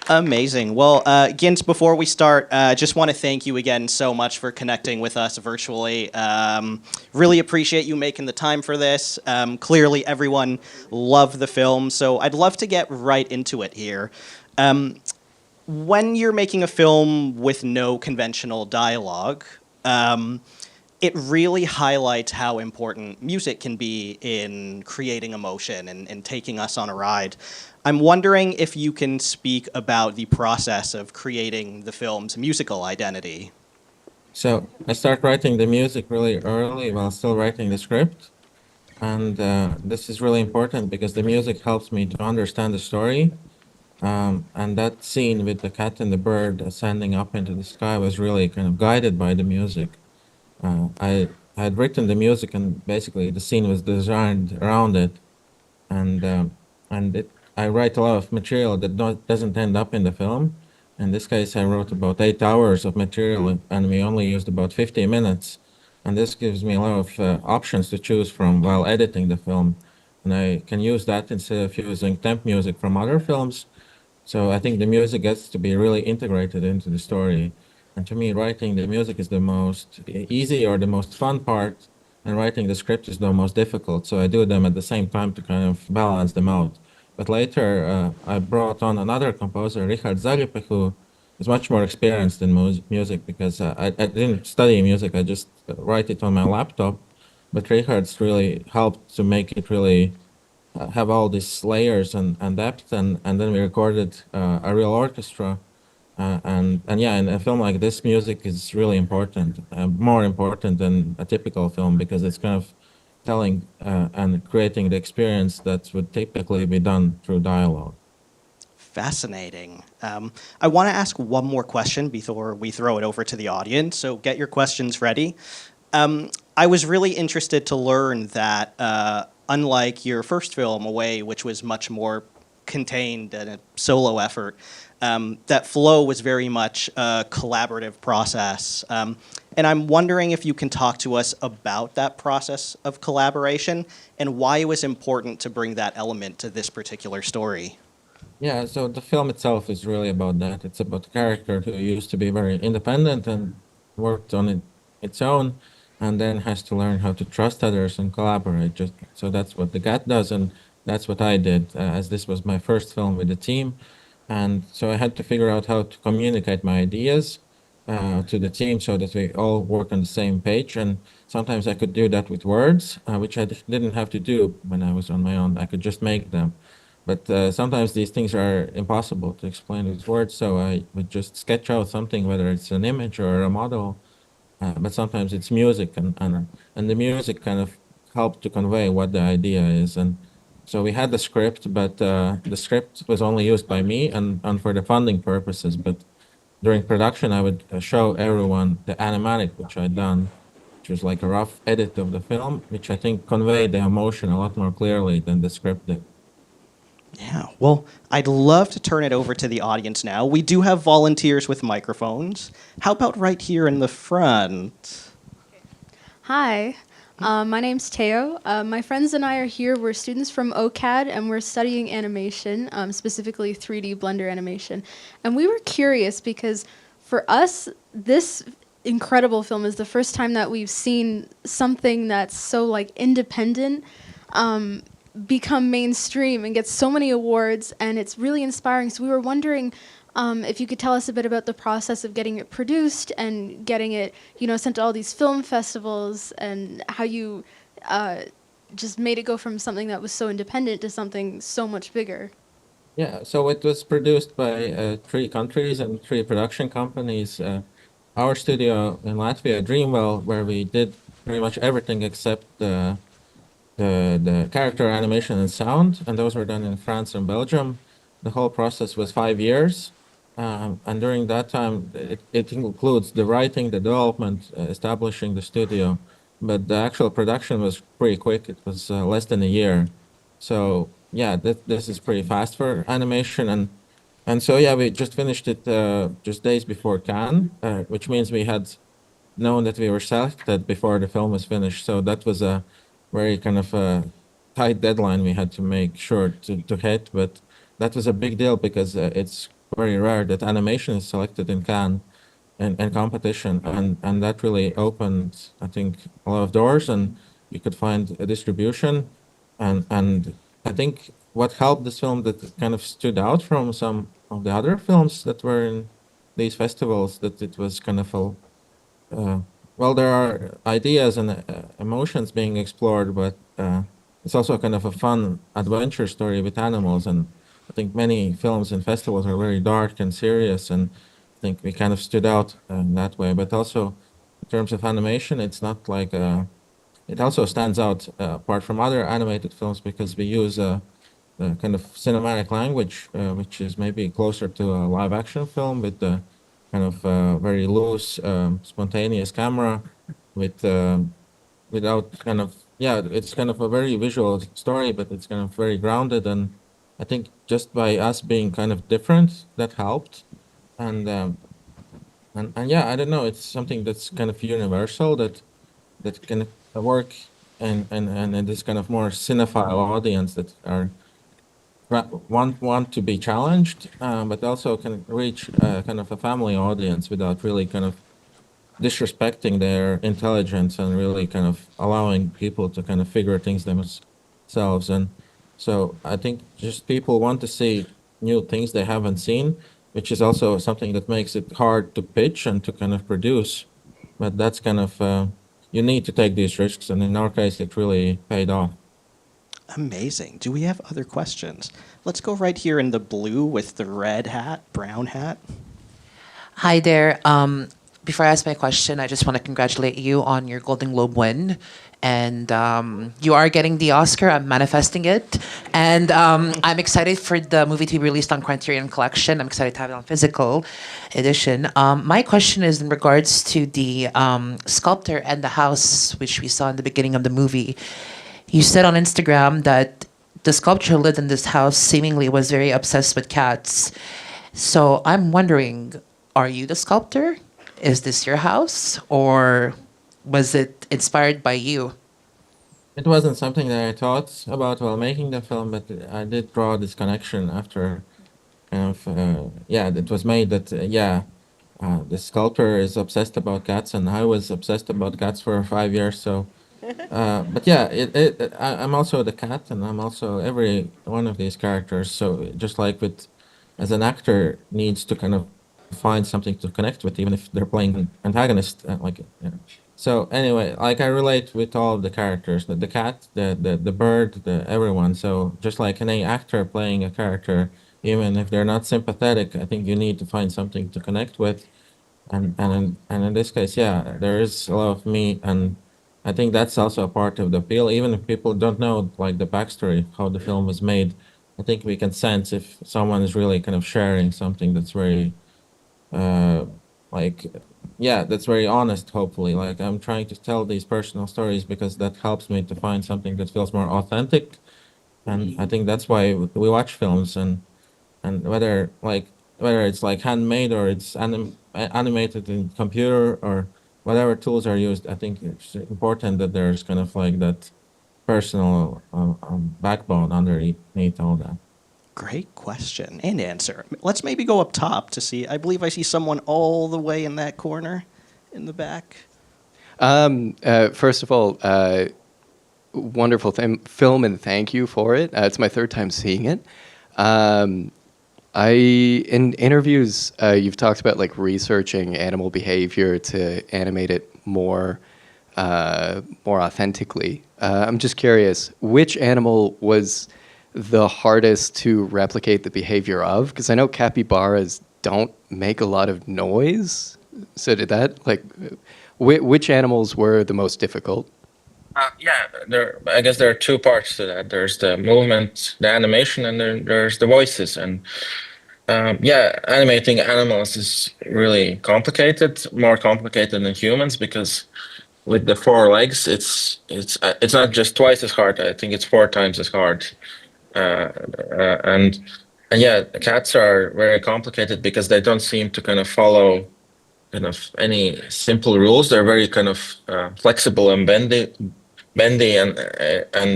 Amazing. Well, Gints, before we start, just want to thank you again so much for connecting with us virtually. Really appreciate you making the time for this. Clearly, everyone loved the film, so I'd love to get right into it here. When you're making a film with no conventional dialogue, it really highlights how important music can be in creating emotion and taking us on a ride. I'm wondering if you can speak about the process of creating the film's musical identity. So I start writing the music really early while still writing the script. And this is really important because the music helps me to understand the story. And that scene with the cat and the bird ascending up into the sky was really kind of guided by the music. I had written the music, and basically the scene was designed around it. And I write a lot of material that doesn't end up in the film. In this case, I wrote about 8 hours of material, and we only used about 50 minutes. And this gives me a lot of options to choose from while editing the film. And I can use that instead of using temp music from other films. So I think the music gets to be really integrated into the story. And to me, writing the music is the most easy or the most fun part, and writing the script is the most difficult. So I do them at the same time to kind of balance them out. But later, I brought on another composer, Richard Zalipek, who is much more experienced in music because I didn't study music. I just write it on my laptop. But Richard's really helped to make it really have all these layers and depth, and then we recorded a real orchestra. And yeah, in a film like this, music is really important, more important than a typical film because it's kind of telling and creating the experience that would typically be done through dialogue. Fascinating. I want to ask one more question before we throw it over to the audience, so get your questions ready. I was really interested to learn that, unlike your first film, Away, which was much more contained and a solo effort, that Flow was very much a collaborative process. And I'm wondering if you can talk to us about that process of collaboration and why it was important to bring that element to this particular story. Yeah, so the film itself is really about that. It's about a character who used to be very independent and worked on its own, and then has to learn how to trust others and collaborate. Just so that's what the cat does, and that's what I did, as this was my first film with the team, and so I had to figure out how to communicate my ideas to the team so that we all work on the same page. And sometimes I could do that with words, which I didn't have to do when I was on my own. I could just make them. But sometimes these things are impossible to explain with words, so I would just sketch out something, whether it's an image or a model. But sometimes it's music, and the music kind of helped to convey what the idea is. And so we had the script, but the script was only used by me and for the funding purposes. But during production, I would show everyone the animatic which I'd done, which was like a rough edit of the film, which I think conveyed the emotion a lot more clearly than the script did. Yeah, well, I'd love to turn it over to the audience now. We do have volunteers with microphones. How about right here in the front? Hi, my name's Teo. My friends and I are here. We're students from OCAD, and we're studying animation, specifically 3D Blender animation. And we were curious because for us, this incredible film is the first time that we've seen something that's so like independent become mainstream and get so many awards, and it's really inspiring. So we were wondering if you could tell us a bit about the process of getting it produced and getting it, sent to all these film festivals, and how you just made it go from something that was so independent to something so much bigger. Yeah, so it was produced by 3 countries and 3 production companies. Our studio in Latvia, Dreamwell, where we did pretty much everything except the character animation and sound, and those were done in France and Belgium. The whole process was 5 years, and during that time, it includes the writing, the development, establishing the studio, but the actual production was pretty quick. It was less than a year. So yeah, this is pretty fast for animation, and so yeah, we just finished it just days before Cannes, which means we had known that we were selected before the film was finished. So that was a very kind of a tight deadline we had to make sure to hit. But that was a big deal because it's very rare that animation is selected in Cannes in competition, and that really opened, I think, a lot of doors, and you could find a distribution, and I think what helped this film that kind of stood out from some of the other films that were in these festivals, that it was kind of a well, there are ideas and emotions being explored, but it's also kind of a fun adventure story with animals. And I think many films and festivals are very dark and serious, and I think we kind of stood out in that way. But also, in terms of animation, it's not like it also stands out apart from other animated films because we use a kind of cinematic language, which is maybe closer to a live action film with the kind of very loose, spontaneous camera with without kind of yeah, it's kind of a very visual story, but it's kind of very grounded. And I think just by us being kind of different, that helped. And and yeah, I don't know, it's something that's kind of universal that can work and in this kind of more cinephile audience that are want to be challenged, but also can reach kind of a family audience without really kind of disrespecting their intelligence and really kind of allowing people to kind of figure things themselves. And so I think just people want to see new things they haven't seen, which is also something that makes it hard to pitch and to kind of produce. But that's kind of you need to take these risks, and in our case, it really paid off. Amazing. Do we have other questions? Let's go right here in the blue with the red hat, brown hat. Hi there. Before I ask my question, I just want to congratulate you on your Golden Globe win. And you are getting the Oscar. I'm manifesting it. And I'm excited for the movie to be released on Criterion Collection. I'm excited to have it on physical edition. My question is in regards to the sculptor and the house, which we saw in the beginning of the movie. You said on Instagram that the sculptor who lived in this house seemingly was very obsessed with cats. So I'm wondering, are you the sculptor? Is this your house? Or was it inspired by you? It wasn't something that I thought about while making the film, but I did draw this connection after kind of, yeah, it was made that, the sculptor is obsessed about cats, and I was obsessed about cats for 5 years. So, but yeah, I'm also the cat, and I'm also every one of these characters. So just like with, as an actor needs to kind of find something to connect with, even if they're playing an antagonist, So anyway, like I relate with all of the characters, the cat, the bird, the everyone. So just like any actor playing a character, even if they're not sympathetic, I think you need to find something to connect with. And in this case, yeah, there is a lot of me, and I think that's also a part of the appeal. Even if people don't know like the backstory, how the film was made, I think we can sense if someone is really kind of sharing something that's very uh, like yeah, that's very honest, hopefully. Like I'm trying to tell these personal stories because that helps me to find something that feels more authentic. And I think that's why we watch films, and whether it's like handmade or it's animated in computer or whatever tools are used, I think it's important that there's kind of like that personal backbone underneath all that. Great question and answer. Let's maybe go up top to see. I believe I see someone all the way in that corner in the back. First of all, wonderful film, and thank you for it. It's my third time seeing it. In interviews, you've talked about like researching animal behavior to animate it more authentically. I'm just curious, which animal was the hardest to replicate the behavior of? Because I know capybaras don't make a lot of noise. So did that, like, which animals were the most difficult? Yeah, I guess there are two parts to that. There's the movement, the animation, and then there's the voices. And yeah, animating animals is really complicated, more complicated than humans, because with the four legs, it's not just twice as hard. I think it's four times as hard. Uh, and yeah, cats are very complicated because they don't seem to kind of follow kind of any simple rules. They're very kind of flexible and bendy, and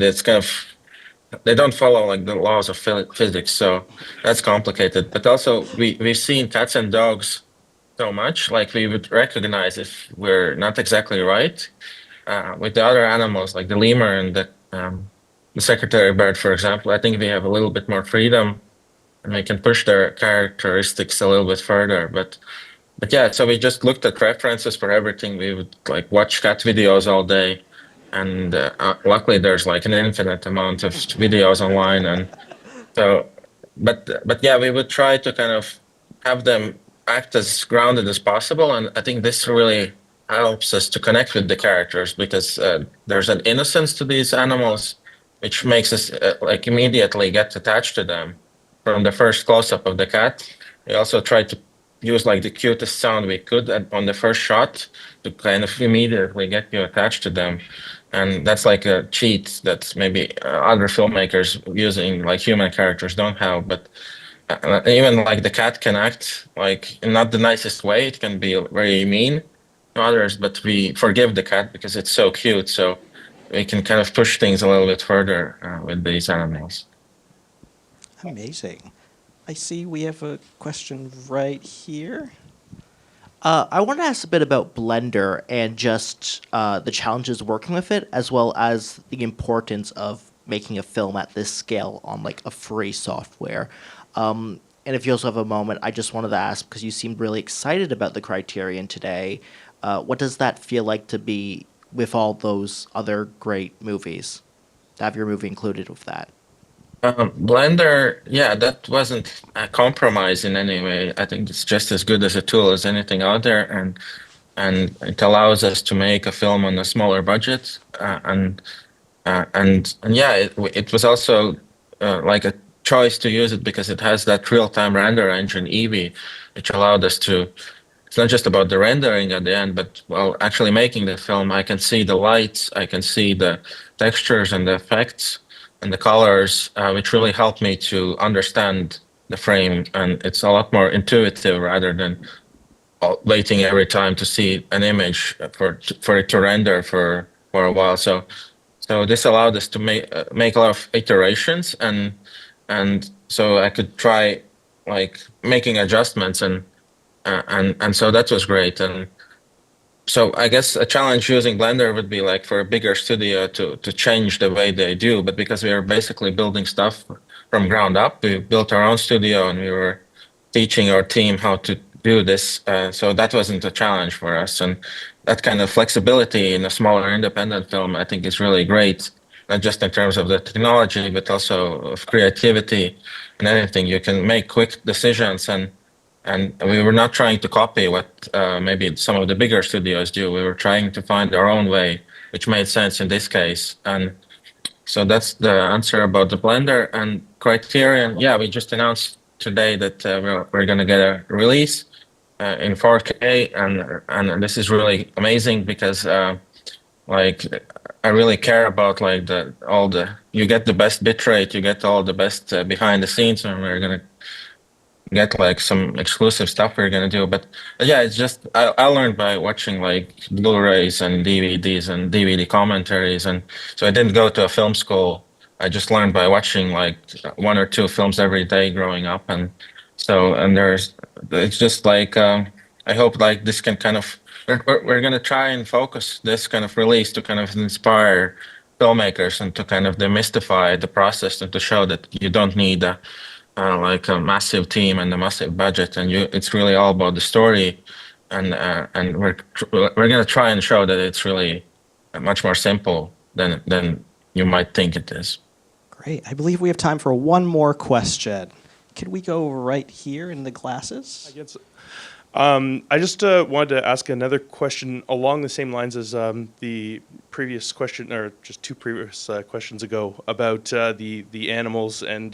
it's kind of they don't follow like the laws of physics, so that's complicated. But also we've seen cats and dogs so much, like we would recognize if we're not exactly right. With the other animals, like the lemur and the secretary bird, for example, I think we have a little bit more freedom and we can push their characteristics a little bit further. But yeah, so we just looked at references for everything. We would like watch cat videos all day, and luckily there's like an infinite amount of videos online, and so, but yeah, we would try to kind of have them act as grounded as possible, and I think this really helps us to connect with the characters because there's an innocence to these animals, which makes us like immediately get attached to them from the first close-up of the cat. We also tried to use like the cutest sound we could on the first shot to kind of immediately get you attached to them. And that's like a cheat that maybe other filmmakers using like human characters don't have. But even like the cat can act like in not the nicest way. It can be very mean to others, but we forgive the cat because it's so cute. So we can kind of push things a little bit further with these animals. Amazing. I see we have a question right here. I want to ask a bit about Blender and just the challenges working with it, as well as the importance of making a film at this scale on like a free software. And if you also have a moment, I just wanted to ask, because you seemed really excited about the Criterion today, what does that feel like to be with all those other great movies? To have your movie included with that? Blender, yeah, that wasn't a compromise in any way. I think it's just as good as a tool as anything out there, and it allows us to make a film on a smaller budget. And yeah, it was also like a choice to use it because it has that real-time render engine Eevee, which allowed us to. It's not just about the rendering at the end, but well, actually making the film. I can see the lights, I can see the textures and the effects and the colors, which really helped me to understand the frame. And it's a lot more intuitive rather than waiting every time to see an image for it to render for a while. So this allowed us to make a lot of iterations, and so I could try like making adjustments, and so that was great. And so I guess a challenge using Blender would be like for a bigger studio to change the way they do, but because we were basically building stuff from ground up, we built our own studio and we were teaching our team how to do this. So that wasn't a challenge for us, and that kind of flexibility in a smaller independent film, I think, is really great. Not just in terms of the technology, but also of creativity and anything. You can make quick decisions, and we were not trying to copy what maybe some of the bigger studios do. We were trying to find our own way, which made sense in this case. And so that's the answer about the Blender. And Criterion, yeah, we just announced today that we're going to get a release in 4K, and this is really amazing because like I really care about like you get the best bitrate, you get all the best behind the scenes, and we're gonna get like some exclusive stuff we're gonna do. But yeah, it's just I learned by watching like Blu-rays and DVDs and DVD commentaries, and so I didn't go to a film school. I just learned by watching like one or two films every day growing up, and so it's just like I hope like this can kind of we're gonna try and focus this kind of release to kind of inspire filmmakers and to kind of demystify the process and to show that you don't need like a massive team and a massive budget, and it's really all about the story, and we're gonna try and show that it's really much more simple than you might think it is. Great. I believe we have time for one more question. Could we go right here in the glasses? I guess. I just wanted to ask another question along the same lines as the previous question, or just two previous questions ago about the animals and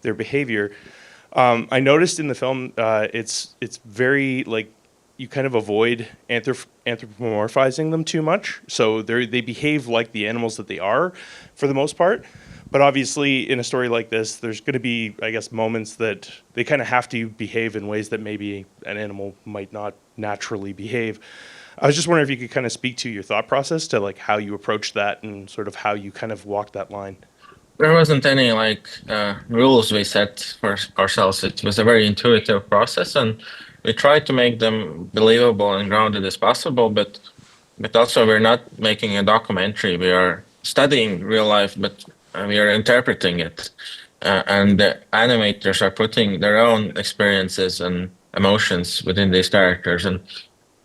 their behavior. I noticed in the film it's very like you kind of avoid anthropomorphizing them too much, so they behave like the animals that they are for the most part. But obviously, in a story like this, there's going to be, I guess, moments that they kind of have to behave in ways that maybe an animal might not naturally behave. I was just wondering if you could kind of speak to your thought process to like how you approach that and sort of how you kind of walk that line. There wasn't any like rules we set for ourselves. It was a very intuitive process, and we tried to make them believable and grounded as possible. But also we're not making a documentary. We are studying real life, but we are interpreting it. And the animators are putting their own experiences and emotions within these characters.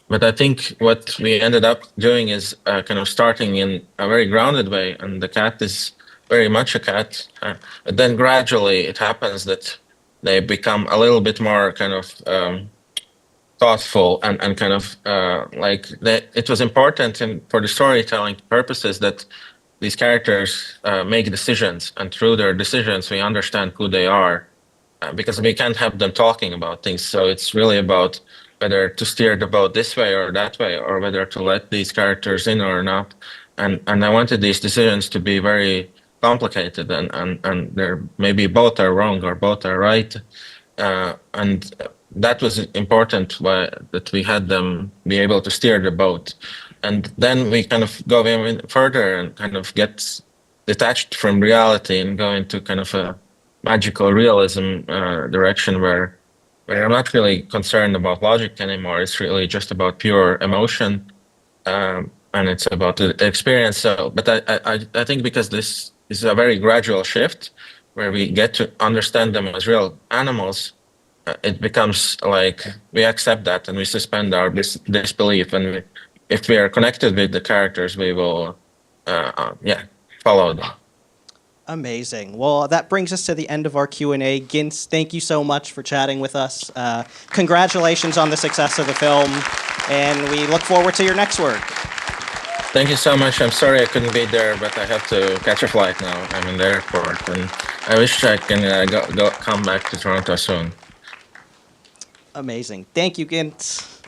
But I think what we ended up doing is kind of starting in a very grounded way, and the cat is very much a cat. But then gradually it happens that they become a little bit more kind of thoughtful and kind of like that. It was important for the storytelling purposes that these characters make decisions, and through their decisions we understand who they are, because we can't have them talking about things. So it's really about whether to steer the boat this way or that way, or whether to let these characters in or not. And I wanted these decisions to be very complicated, and they're maybe both are wrong or both are right. And that was important, that we had them be able to steer the boat. And then we kind of go even further and kind of get detached from reality and go into kind of a magical realism direction where I'm not really concerned about logic anymore. It's really just about pure emotion, and it's about the experience. So, but I think because this is a very gradual shift where we get to understand them as real animals, it becomes like we accept that and we suspend our disbelief, and if we are connected with the characters, we will, follow them. Amazing. Well, that brings us to the end of our Q&A. Gints, thank you so much for chatting with us. Congratulations on the success of the film, and we look forward to your next work. Thank you so much. I'm sorry I couldn't be there, but I have to catch a flight now. I'm in the airport, and I wish I can come back to Toronto soon. Amazing. Thank you, Gints.